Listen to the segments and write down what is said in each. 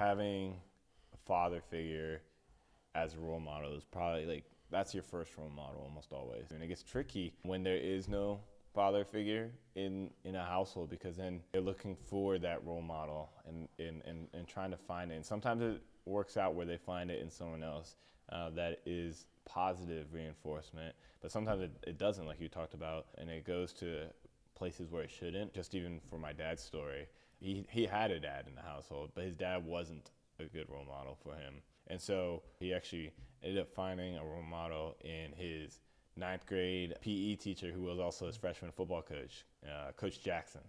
having a father figure as a role model is probably like that's your first role model almost always. And it gets tricky when there is no father figure in a household because then they're looking for that role model and trying to find it. And sometimes it works out where they find it in someone else that is positive reinforcement, but sometimes it doesn't, like you talked about, and it goes to places where it shouldn't. Just even for my dad's story, he had a dad in the household, but his dad wasn't a good role model for him. And so he actually ended up finding a role model in his ninth grade PE teacher who was also his freshman football coach, Coach Jackson.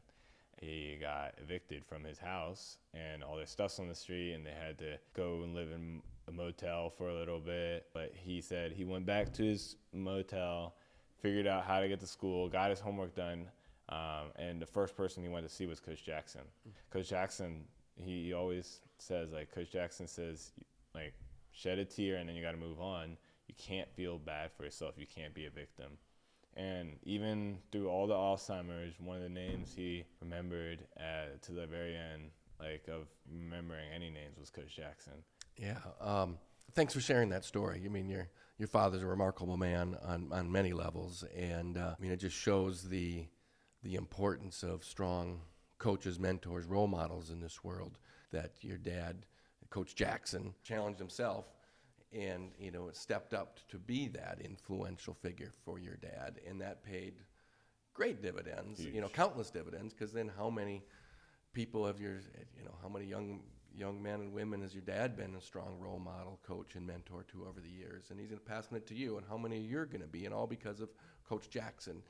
He got evicted from his house and all their stuff's on the street and they had to go and live in a motel for a little bit. But he said he went back to his motel, figured out how to get to school, got his homework done, and the first person he went to see was Coach Jackson. Coach Jackson, he always says, like, Coach Jackson says, like, shed a tear and then you got to move on. You can't feel bad for yourself. You can't be a victim. And even through all the Alzheimer's, one of the names he remembered to the very end, like of remembering any names, was Coach Jackson. Yeah. Thanks for sharing that story. I mean, your father's a remarkable man on many levels, and I mean, it just shows the importance of strong coaches, mentors, role models in this world. That your dad, Coach Jackson, challenged himself and, stepped up to be that influential figure for your dad. And that paid great dividends, Huge. Countless dividends, because then how many people have how many young men and women has your dad been a strong role model, coach, and mentor to over the years? And he's going to pass it to you, and how many you're going to be, and all because of Coach Jackson.